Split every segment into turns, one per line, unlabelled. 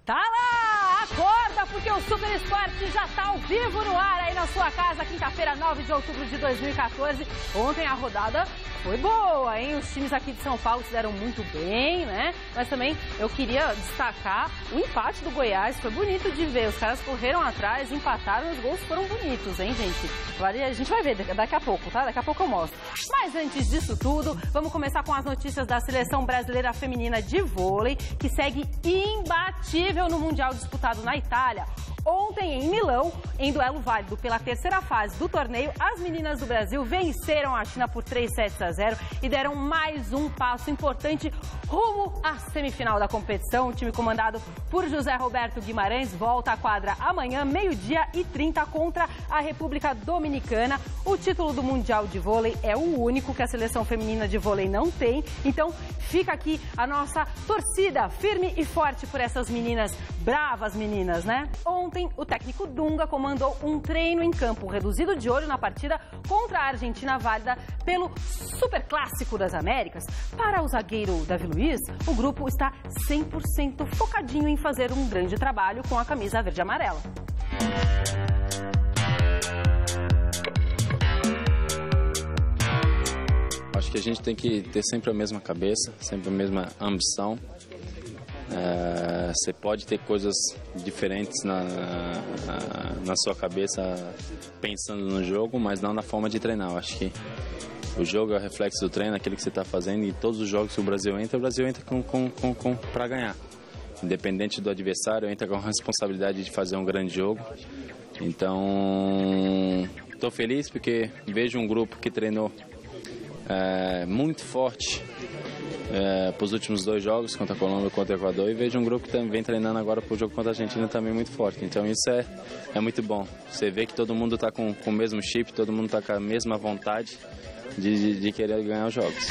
Tá lá! Acorda, porque o Super Esporte já tá ao vivo no ar aí na sua casa, quinta-feira, 9 de outubro de 2014. Ontem a rodada foi boa, hein? Os times aqui de São Paulo se deram muito bem, né? Mas também eu queria destacar o empate do Goiás. Foi bonito de ver. Os caras correram atrás, empataram, os gols foram bonitos, hein, gente? A gente vai ver daqui a pouco, tá? Daqui a pouco eu mostro. Mas antes disso tudo, vamos começar com as notícias da Seleção Brasileira Feminina de Vôlei, que segue imbatível no Mundial disputado na Itália. Ontem, em Milão, em duelo válido pela terceira fase do torneio, as meninas do Brasil venceram a China por 3-0 e deram mais um passo importante rumo à semifinal da competição. O time comandado por José Roberto Guimarães volta à quadra amanhã, 12h30, contra a República Dominicana. O título do Mundial de Vôlei é o único que a seleção feminina de vôlei não tem. Então, fica aqui a nossa torcida firme e forte por essas meninas, bravas meninas, né? Ontem, o técnico Dunga comandou um treino em campo reduzido de olho na partida contra a Argentina, válida pelo Superclássico das Américas. Para o zagueiro Davi Luiz, o grupo está 100% focadinho em fazer um grande trabalho com a camisa verde e amarela.
Acho que a gente tem que ter sempre a mesma cabeça, sempre a mesma ambição. Você pode ter coisas diferentes na sua cabeça pensando no jogo, mas não na forma de treinar. Eu acho que o jogo é o reflexo do treino, aquilo que você está fazendo, e todos os jogos que o Brasil entra para ganhar. Independente do adversário, entra com a responsabilidade de fazer um grande jogo. Então, estou feliz porque vejo um grupo que treinou muito forte para os últimos dois jogos, contra a Colômbia e contra o Equador, e vejo um grupo que também vem treinando agora para o jogo contra a Argentina também muito forte. Então isso é muito bom. Você vê que todo mundo está com o mesmo chip, todo mundo está com a mesma vontade de querer ganhar os jogos.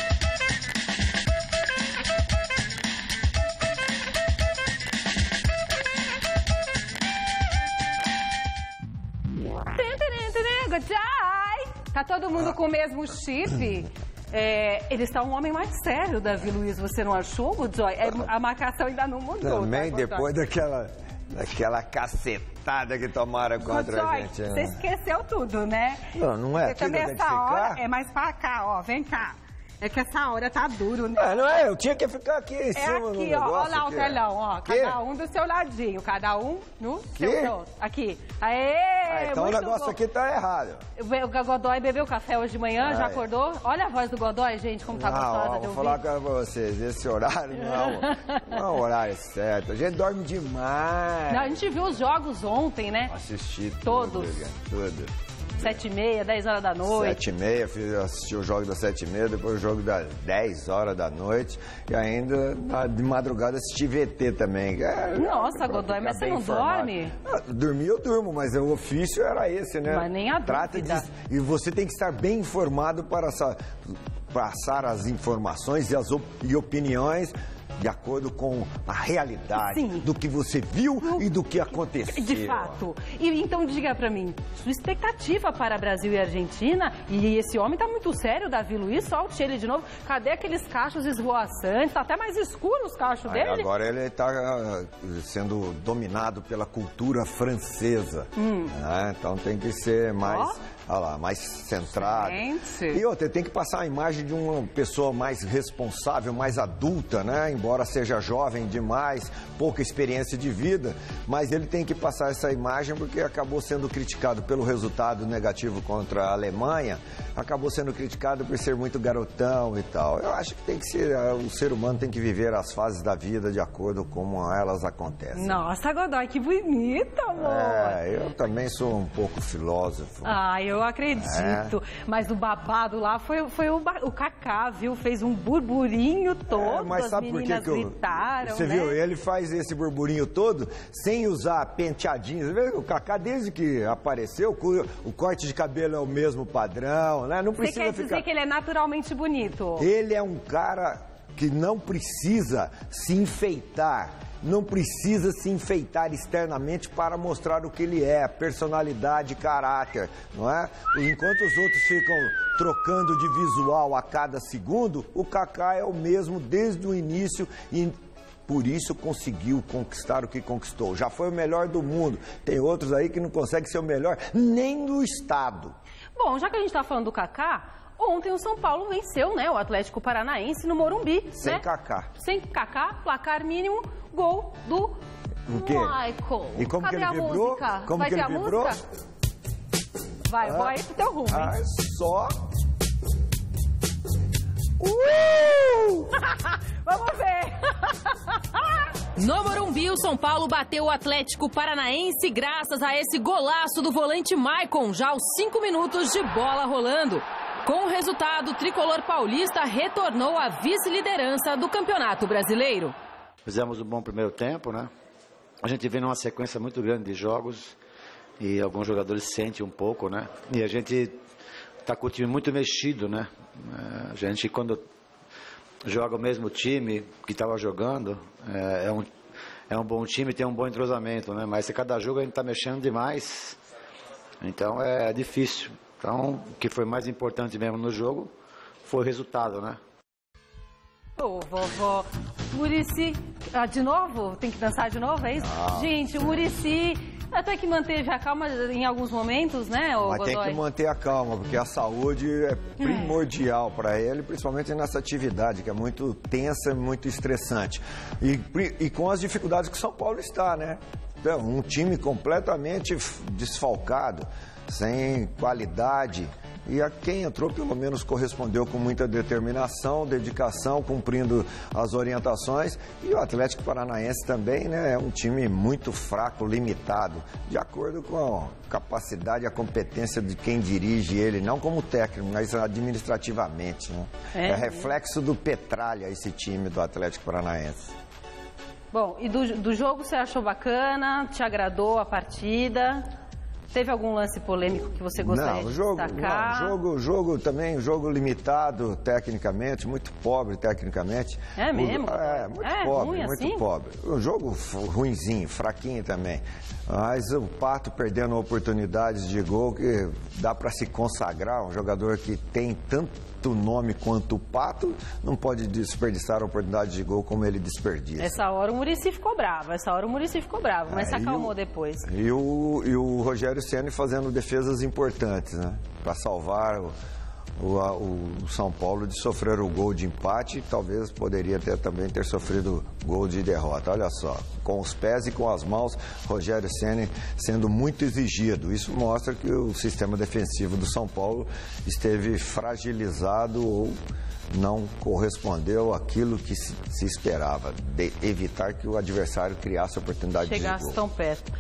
Tá todo mundo com o mesmo chip? Ele está um homem mais sério, Davi Luiz, você não achou, Godoy? A marcação ainda não mudou.
Também, tá, depois daquela cacetada que tomaram contra a gente.
Você esqueceu tudo, né?
Não é aqui que tem que ficar?
Hora é mais pra cá, ó, vem cá. É que essa hora tá duro, né?
Não é, eu tinha que ficar aqui em cima do negócio.
Olha lá o telão, ó. Cada um do seu ladinho, cada um no seu. Aqui. Aê!
Então o negócio
bom.
Aqui tá errado.
O Godoy bebeu café hoje de manhã, já acordou? Olha a voz do Godoy, gente, como tá gostosa de ouvir.
Vou falar com vocês, esse horário não é o horário certo. A gente dorme demais.
Não, a gente viu os jogos ontem, né?
Assisti
todos.
Tudo.
7h30, 10 horas da noite.
7h30, assisti o jogo das 7h30, depois o jogo das 10 horas da noite. E ainda de madrugada assisti VT também.
Nossa, Godoy, mas você não dorme?
Dormir eu durmo, mas o ofício era esse, né?
Mas nem a dúvida.
E você tem que estar bem informado para passar as informações e opiniões de acordo com a realidade.
Sim.
Do que você viu e do que aconteceu.
De fato. E então diga pra mim, sua expectativa para Brasil e Argentina, e esse homem tá muito sério, Davi Luiz, solte ele de novo. Cadê aqueles cachos esvoaçantes? Tá até mais escuro os cachos dele.
Agora ele tá sendo dominado pela cultura francesa. Né? Então tem que ser mais... Olha lá, mais centrado.
Gente.
E outra, tem que passar a imagem de uma pessoa mais responsável, mais adulta, né? Embora seja jovem demais, pouca experiência de vida, mas ele tem que passar essa imagem porque acabou sendo criticado pelo resultado negativo contra a Alemanha, acabou sendo criticado por ser muito garotão e tal. Eu acho que tem que ser, o ser humano tem que viver as fases da vida de acordo com como elas acontecem.
Nossa, Godoy, que bonito, amor.
Eu também sou um pouco filósofo.
Eu acredito. Mas o babado lá foi o Kaká, viu? Fez um burburinho todo,
mas sabe
as meninas
por que
gritaram,
você
né?
viu? Ele faz esse burburinho todo sem usar penteadinhos. O Kaká, desde que apareceu, o corte de cabelo é o mesmo padrão, né? Não precisa
Você quer dizer que ele é naturalmente bonito?
Ele é um cara que não precisa se enfeitar. Não precisa se enfeitar externamente para mostrar o que ele é, personalidade, caráter, não é? Enquanto os outros ficam trocando de visual a cada segundo, o Kaká é o mesmo desde o início e por isso conseguiu conquistar o que conquistou. Já foi o melhor do mundo. Tem outros aí que não conseguem ser o melhor nem do estado.
Bom, já que a gente está falando do Kaká, ontem o São Paulo venceu, né, o Atlético Paranaense no Morumbi.
Sem
né?
Kaká.
Sem Kaká, placar mínimo, gol do
O quê?
Michael.
E como
Cadê
que ele
a
vibrou?
música?
Como
Vai
que
ter
ele
a
vibrou?
música? Vai, vou aí pro teu rumo.
Ah, só...
Vamos ver.
No Morumbi, o São Paulo bateu o Atlético Paranaense graças a esse golaço do volante Maicon, já aos 5 minutos de bola rolando. Com o resultado, o tricolor paulista retornou à vice-liderança do Campeonato Brasileiro.
Fizemos um bom primeiro tempo, né? A gente vem numa sequência muito grande de jogos e alguns jogadores sentem um pouco, né? E a gente está com o time muito mexido, né? A gente, quando joga o mesmo time que estava jogando, é um bom time, tem um bom entrosamento, né? Mas cada jogo a gente está mexendo demais, então é difícil. Então, o que foi mais importante mesmo no jogo foi o resultado, né?
Ô, vovó, Muricy, de novo? Tem que dançar de novo, é isso?
Não.
Gente, o Muricy até que manteve a calma em alguns momentos, né, ô
Mas
Godoy?
tem que manter a calma, porque a saúde é primordial para ele, principalmente nessa atividade, que é muito tensa, muito estressante. E com as dificuldades que o São Paulo está, né? Então, um time completamente desfalcado, sem qualidade. E a quem entrou, pelo menos, correspondeu com muita determinação, dedicação, cumprindo as orientações. E o Atlético Paranaense também, né? É um time muito fraco, limitado, de acordo com a capacidade e a competência de quem dirige ele, não como técnico, mas administrativamente, né? É reflexo do Petralha esse time do Atlético Paranaense.
Bom, e do jogo você achou bacana? Te agradou a partida? Teve algum lance polêmico que você gostaria de destacar?
Não, jogo também, jogo limitado tecnicamente, muito pobre tecnicamente.
É mesmo?
Muito pobre,
ruim
muito
assim?
pobre. Um jogo ruinzinho, fraquinho também. Mas o Pato perdendo oportunidades de gol que dá para se consagrar, um jogador que tem tanto nome quanto o Pato, não pode desperdiçar a oportunidade de gol como ele desperdiça.
Essa hora o Muricy ficou bravo, mas se acalmou depois.
E o Rogério Ceni fazendo defesas importantes, né? Para salvar o São Paulo de sofrer o gol de empate, talvez poderia também ter sofrido gol de derrota. Olha só, com os pés e com as mãos, Rogério Ceni sendo muito exigido. Isso mostra que o sistema defensivo do São Paulo esteve fragilizado ou não correspondeu àquilo que se esperava, de evitar que o adversário criasse oportunidade de gol.
Chegasse tão perto.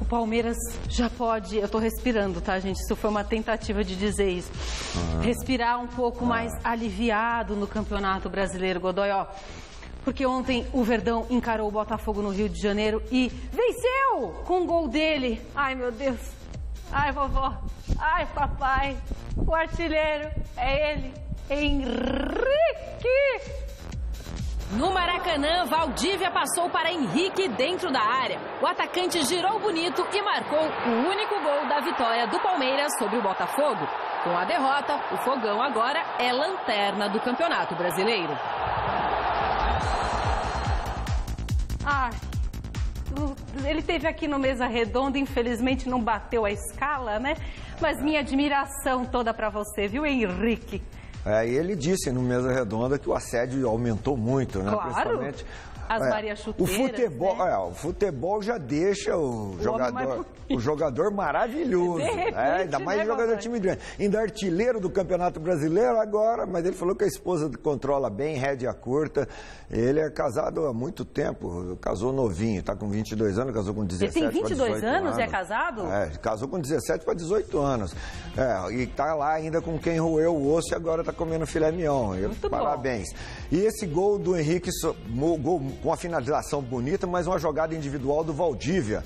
O Palmeiras já pode, eu tô respirando, tá, gente? Isso foi uma tentativa de dizer isso. Respirar um pouco mais aliviado no Campeonato Brasileiro, Godoy, ó. Porque ontem o Verdão encarou o Botafogo no Rio de Janeiro e venceu com o gol dele. Ai, meu Deus. Ai, vovó. Ai, papai. O artilheiro é ele, Henrique.
No Maracanã, Valdívia passou para Henrique dentro da área. O atacante girou bonito e marcou o único gol da vitória do Palmeiras sobre o Botafogo. Com a derrota, o Fogão agora é lanterna do Campeonato Brasileiro.
Ele esteve aqui no Mesa Redonda, infelizmente não bateu a escala, né? Mas minha admiração toda para você, viu, Henrique?
E ele disse no Mesa Redonda que o assédio aumentou muito, né?
Claro.
Principalmente
As Maria Chuteiras,
o futebol já deixa o jogador maravilhoso.
De repente,
Ainda mais jogador de time grande. Ainda artilheiro do Campeonato Brasileiro agora, mas ele falou que a esposa controla bem, rédea curta. Ele é casado há muito tempo, casou novinho, está com 22 anos, casou com 17
Ele tem 22
18
anos e é casado?
Casou com 17 para 18 anos. E está lá ainda com quem roeu o osso e agora está comendo filé mignon.
Muito
Parabéns. Bom. E esse gol do Henrique, gol com a finalização bonita, mas uma jogada individual do Valdívia.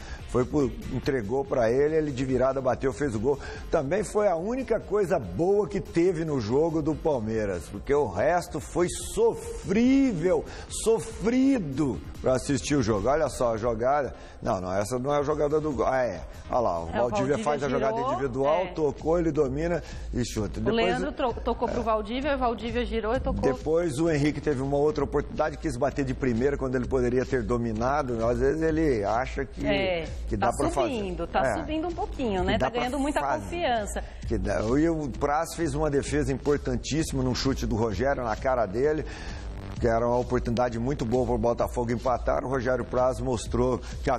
Entregou para ele de virada bateu, fez o gol. Também foi a única coisa boa que teve no jogo do Palmeiras, porque o resto foi sofrível, sofrido para assistir o jogo. Olha só a jogada. Não, essa não é a jogada do gol. Olha lá, o Valdívia faz a jogada individual, tocou, ele domina e chuta.
O Leandro tocou pro Valdívia, o Valdívia girou e tocou.
Depois o Henrique teve uma outra oportunidade, quis bater de primeira quando ele poderia ter dominado. Às vezes ele acha que dá para fazer.
Tá subindo um pouquinho, né? Tá ganhando muita confiança.
E o Praz fez uma defesa importantíssima num chute do Rogério na cara dele, que era uma oportunidade muito boa para o Botafogo empatar. O Rogério Praz mostrou que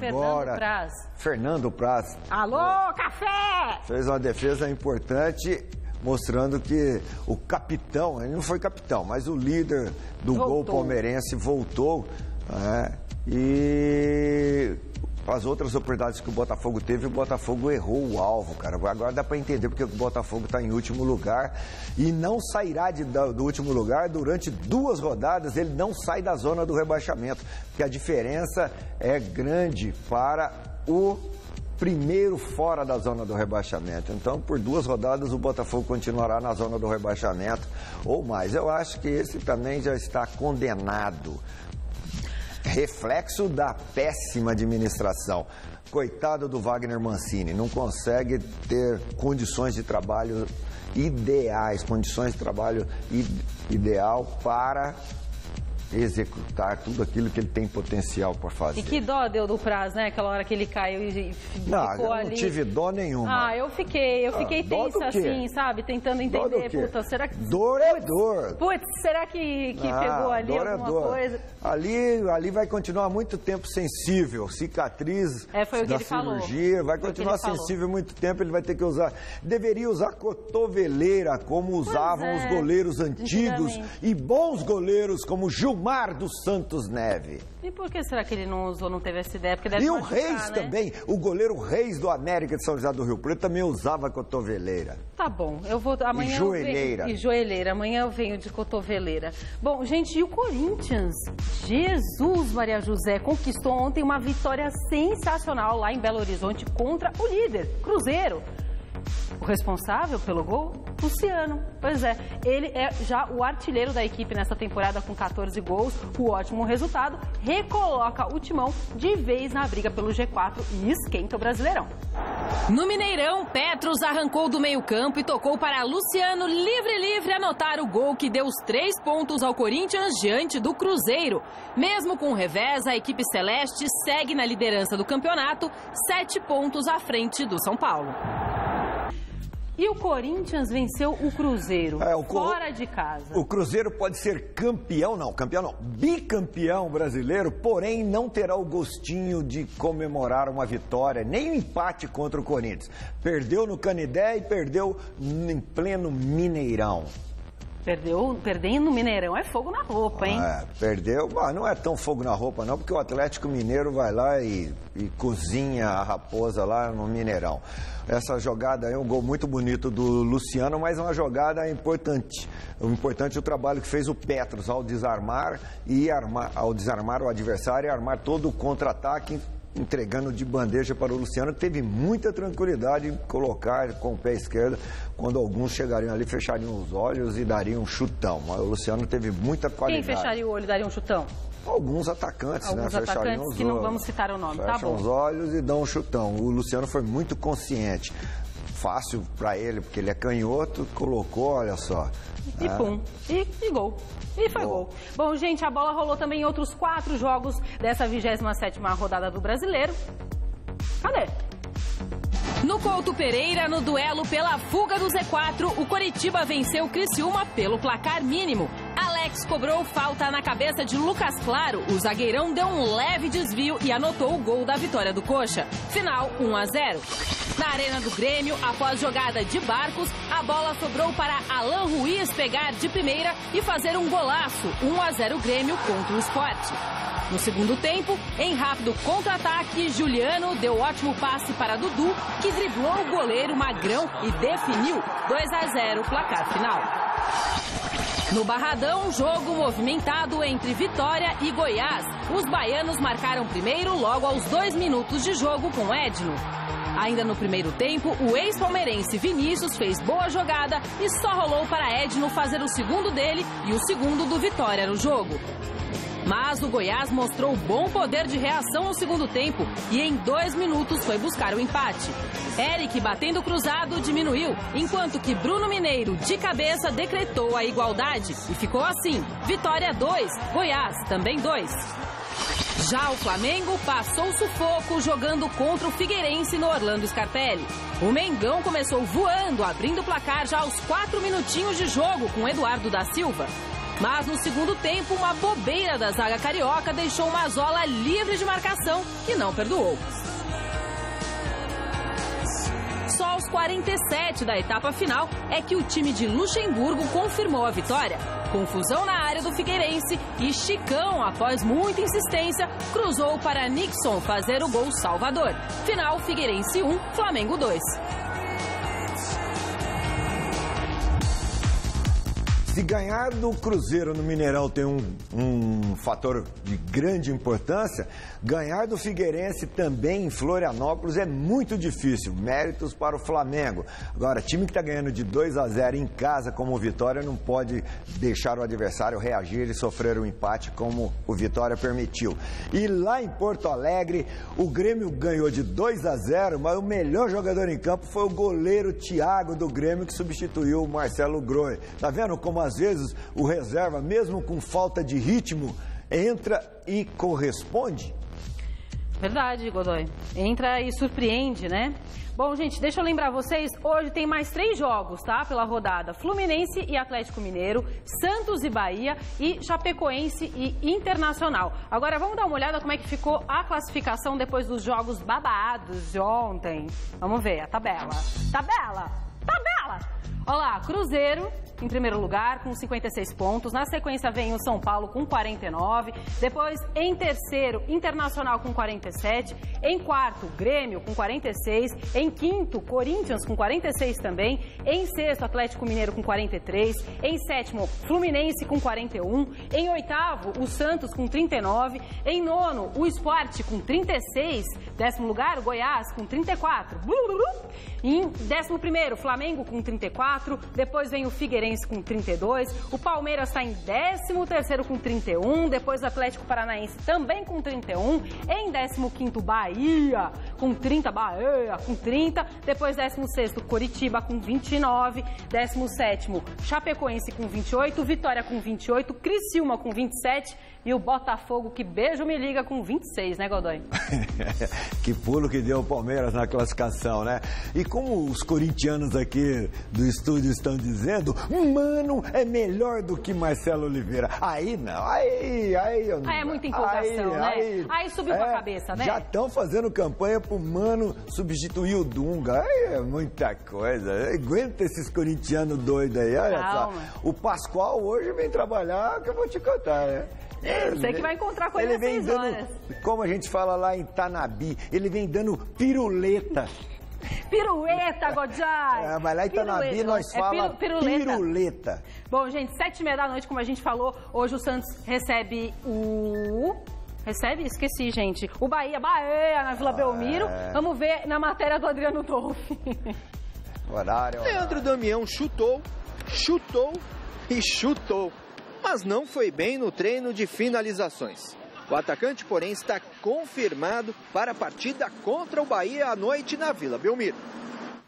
Fernando Praz.
Alô, café!
Fez uma defesa importante, mostrando que o capitão, ele não foi capitão, mas o líder do gol palmeirense voltou. E as outras oportunidades que o Botafogo teve, o Botafogo errou o alvo, cara. Agora dá para entender porque o Botafogo está em último lugar e não sairá do último lugar durante 2 rodadas. Ele não sai da zona do rebaixamento, porque a diferença é grande para o primeiro fora da zona do rebaixamento. Então, por 2 rodadas, o Botafogo continuará na zona do rebaixamento ou mais. Eu acho que esse também já está condenado. Reflexo da péssima administração. Coitado do Wagner Mancini, não consegue ter condições de trabalho ideais, condições de trabalho ideal para executar tudo aquilo que ele tem potencial para fazer.
E que dó deu do Praz, né? Aquela hora que ele caiu e ficou ali.
Eu não tive dó nenhuma.
Eu fiquei tensa assim, sabe? Tentando entender. Puta, será que...
Dor é dor.
Putz, será que pegou ali alguma coisa?
Ali vai continuar muito tempo sensível, cicatriz
foi o que
da
ele
cirurgia,
falou.
vai continuar sensível muito tempo, ele vai ter que usar. Deveria usar cotoveleira, como usavam os goleiros antigos e bons goleiros como Gilmar dos Santos Neves.
E por que será que ele não usou, não teve essa ideia? Porque
deve machucar, o Reis, né? Também, o goleiro Reis do América de São José do Rio Preto também usava cotoveleira.
Tá bom, eu vou amanhã.
E joelheira.
E joelheira, amanhã eu venho de cotoveleira. Bom, gente, e o Corinthians? Jesus, Maria José, conquistou ontem uma vitória sensacional lá em Belo Horizonte contra o líder, Cruzeiro. O responsável pelo gol? Luciano. Pois é, ele é já o artilheiro da equipe nessa temporada com 14 gols. O ótimo resultado recoloca o Timão de vez na briga pelo G4 e esquenta o Brasileirão.
No Mineirão, Petros arrancou do meio-campo e tocou para Luciano livre anotar o gol que deu os 3 pontos ao Corinthians diante do Cruzeiro. Mesmo com o revés, a equipe celeste segue na liderança do campeonato, 7 pontos à frente do São Paulo.
E o Corinthians venceu o Cruzeiro, fora de casa.
O Cruzeiro pode ser bicampeão brasileiro, porém não terá o gostinho de comemorar uma vitória, nem um empate contra o Corinthians. Perdeu no Canidé e perdeu em pleno Mineirão.
Perdendo no Mineirão é fogo na roupa, hein?
Perdeu, não é tão fogo na roupa não, porque o Atlético Mineiro vai lá e cozinha a raposa lá no Mineirão. Essa jogada é um gol muito bonito do Luciano, mas é uma jogada importante. O importante é o trabalho que fez o Petros ao desarmar o adversário e armar todo o contra-ataque, entregando de bandeja para o Luciano. Teve muita tranquilidade em colocar com o pé esquerdo, quando alguns chegariam ali, fechariam os olhos e dariam um chutão. Mas o Luciano teve muita qualidade.
Quem fecharia o olho e daria um chutão?
Alguns atacantes,
Alguns atacantes que não vamos citar o nome, tá bom.
Fecham os olhos e dão um chutão. O Luciano foi muito consciente. Fácil para ele, porque ele é canhoto, colocou, olha só.
E pum, e gol. E foi gol. Bom, gente, a bola rolou também em outros 4 jogos dessa 27ª rodada do Brasileiro. Cadê?
No Couto Pereira, no duelo pela fuga do Z4, o Coritiba venceu o Criciúma pelo placar mínimo. Alex cobrou falta na cabeça de Lucas Claro. O zagueirão deu um leve desvio e anotou o gol da vitória do Coxa. Final 1-0. Na Arena do Grêmio, após jogada de Barcos, a bola sobrou para Alan Ruiz pegar de primeira e fazer um golaço. 1-0 Grêmio contra o Sport. No segundo tempo, em rápido contra-ataque, Juliano deu ótimo passe para Dudu, que driblou o goleiro Magrão e definiu 2-0 placar final. No Barradão, jogo movimentado entre Vitória e Goiás. Os baianos marcaram primeiro logo aos 2 minutos de jogo com Edno. Ainda no primeiro tempo, o ex-palmeirense Vinícius fez boa jogada e só rolou para Edno fazer o segundo dele e o segundo do Vitória no jogo. Mas o Goiás mostrou bom poder de reação no segundo tempo e em 2 minutos foi buscar o empate. Eric, batendo cruzado, diminuiu, enquanto que Bruno Mineiro, de cabeça, decretou a igualdade. E ficou assim, Vitória 2, Goiás também 2. Já o Flamengo passou sufoco jogando contra o Figueirense no Orlando Scarpelli. O Mengão começou voando, abrindo o placar já aos 4 minutinhos de jogo com Eduardo da Silva. Mas no segundo tempo, uma bobeira da zaga carioca deixou o Mazzola livre de marcação, que não perdoou. Só aos 47 da etapa final é que o time de Luxemburgo confirmou a vitória. Confusão na área do Figueirense e Chicão, após muita insistência, cruzou para Nixon fazer o gol salvador. Final, Figueirense 1, Flamengo 2.
Se ganhar do Cruzeiro no Mineirão tem um fator de grande importância, ganhar do Figueirense também em Florianópolis é muito difícil. Méritos para o Flamengo. Agora, time que está ganhando de 2-0 em casa como o Vitória não pode deixar o adversário reagir e sofrer um empate como o Vitória permitiu. E lá em Porto Alegre, o Grêmio ganhou de 2-0, mas o melhor jogador em campo foi o goleiro Thiago do Grêmio, que substituiu o Marcelo Groi. Tá vendo como às vezes o reserva, mesmo com falta de ritmo, entra e corresponde?
Verdade, Godoy. Entra e surpreende, né? Bom, gente, deixa eu lembrar vocês, hoje tem mais 3 jogos, tá? Pela rodada. Fluminense e Atlético Mineiro, Santos e Bahia e Chapecoense e Internacional. Agora vamos dar uma olhada como é que ficou a classificação depois dos jogos babados de ontem. Vamos ver a tabela. Tabela! Olha lá, Cruzeiro em primeiro lugar com 56 pontos. Na sequência vem o São Paulo com 49. Depois, em terceiro, Internacional com 47. Em quarto, Grêmio com 46. Em quinto, Corinthians com 46 também. Em sexto, Atlético Mineiro com 43. Em sétimo, Fluminense com 41. Em oitavo, o Santos com 39. Em nono, o Sport com 36. Décimo lugar, o Goiás com 34. Em 11º, Flamengo com 34. Depois vem o Figueirense com 32. O Palmeiras está em 13º com 31. Depois o Atlético Paranaense também com 31. Em 15º, Bahia com 30. Depois 16º, Coritiba com 29. 17º, Chapecoense com 28. Vitória com 28. Criciúma com 27. E o Botafogo, que beijo me liga, com 26, né, Godoy?
Que pulo que deu o Palmeiras na classificação, né? E como os corintianos aqui do estúdio estão dizendo, Mano é melhor do que Marcelo Oliveira. Aí não, aí
é muita empolgação, né? Aí subiu com a cabeça, né?
Já estão fazendo campanha pro Mano substituir o Dunga. Aí é muita coisa. Aguenta esses corintianos doidos aí, olha só. O Pascoal hoje vem trabalhar, que eu vou te contar, né?
Você que vai encontrar com ele às 6 horas.
Como a gente fala lá em Tanabi, ele vem dando piruleta.
Pirueta, Godoy!
Mas lá em Tanabi nós falamos piruleta.
Bom, gente, 7h30 da noite, como a gente falou, hoje o Santos recebe o... Esqueci, gente. O Bahia na Vila Belmiro. Vamos ver na matéria do Adriano Dolfi.
Horário.
Leandro Damião chutou, mas não foi bem no treino de finalizações. O atacante, porém, está confirmado para a partida contra o Bahia à noite na Vila Belmiro.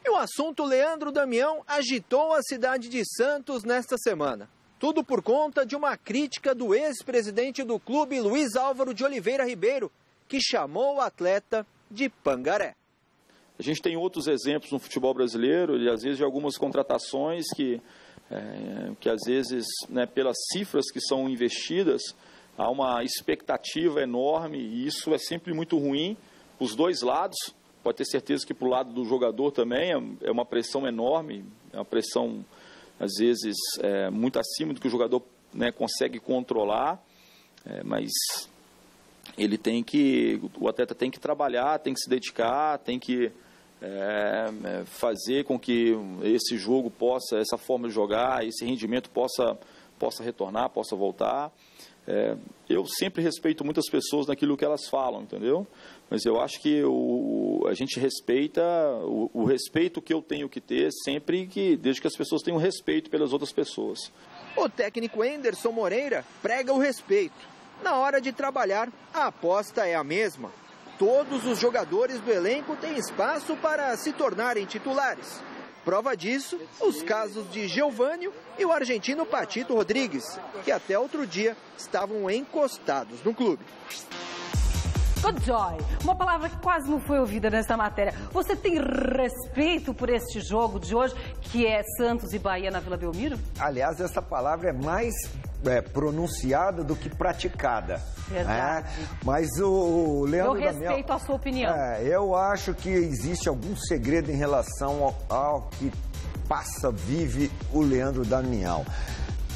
E o assunto Leandro Damião agitou a cidade de Santos nesta semana. Tudo por conta de uma crítica do ex-presidente do clube, Luiz Álvaro de Oliveira Ribeiro, que chamou o atleta de pangaré.
A gente tem outros exemplos no futebol brasileiro, e às vezes de algumas contratações que às vezes, né, pelas cifras que são investidas, há uma expectativa enorme, e isso é sempre muito ruim para os dois lados. Pode ter certeza que para o lado do jogador também é uma pressão enorme, é uma pressão, às vezes, muito acima do que o jogador, né, consegue controlar, mas o atleta tem que trabalhar, tem que se dedicar, tem que fazer com que esse jogo essa forma de jogar, esse rendimento possa possa retornar, possa voltar. Eu sempre respeito muitas pessoas naquilo que elas falam, entendeu? Mas eu acho que a gente respeita, o respeito que eu tenho que ter sempre desde que as pessoas tenham respeito pelas outras pessoas.
O técnico Anderson Moreira prega o respeito. Na hora de trabalhar, a aposta é a mesma. Todos os jogadores do elenco têm espaço para se tornarem titulares. Prova disso, os casos de Geovânio e o argentino Patito Rodrigues, que até outro dia estavam encostados no clube.
Good Joy, uma palavra que quase não foi ouvida nessa matéria. Você tem respeito por este jogo de hoje, que é Santos e Bahia na Vila Belmiro?
Aliás, essa palavra é mais pronunciada do que praticada.
Verdade.
Mas o Leandro
Damião... Eu respeito a sua opinião.
Eu acho que existe algum segredo em relação ao que vive o Leandro Damião.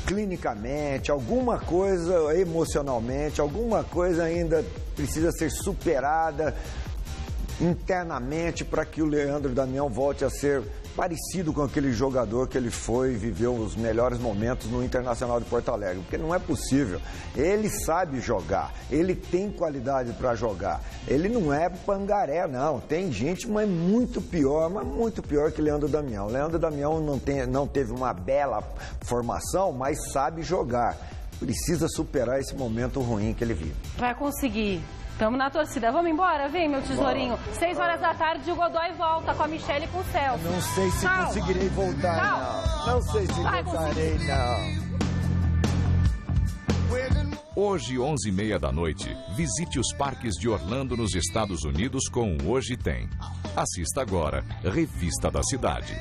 Clinicamente, alguma coisa emocionalmente, alguma coisa ainda precisa ser superada internamente para que o Leandro Damião volte a ser parecido com aquele jogador que ele foi e viveu os melhores momentos no Internacional de Porto Alegre, porque não é possível. Ele sabe jogar, ele tem qualidade para jogar, ele não é pangaré, não. Tem gente, mas muito pior que Leandro Damião. Leandro Damião não teve uma bela formação, mas sabe jogar. Precisa superar esse momento ruim que ele vive.
Vai conseguir. Estamos na torcida. Vamos embora? Vem, meu tesourinho. 6 horas da tarde, o Godoy volta com a Michelle e com o Celso.
Não sei se conseguirei voltar, não. Não sei se voltarei, não.
Hoje, 11h30 da noite, visite os parques de Orlando, nos Estados Unidos, com o Hoje Tem. Assista agora, Revista da Cidade.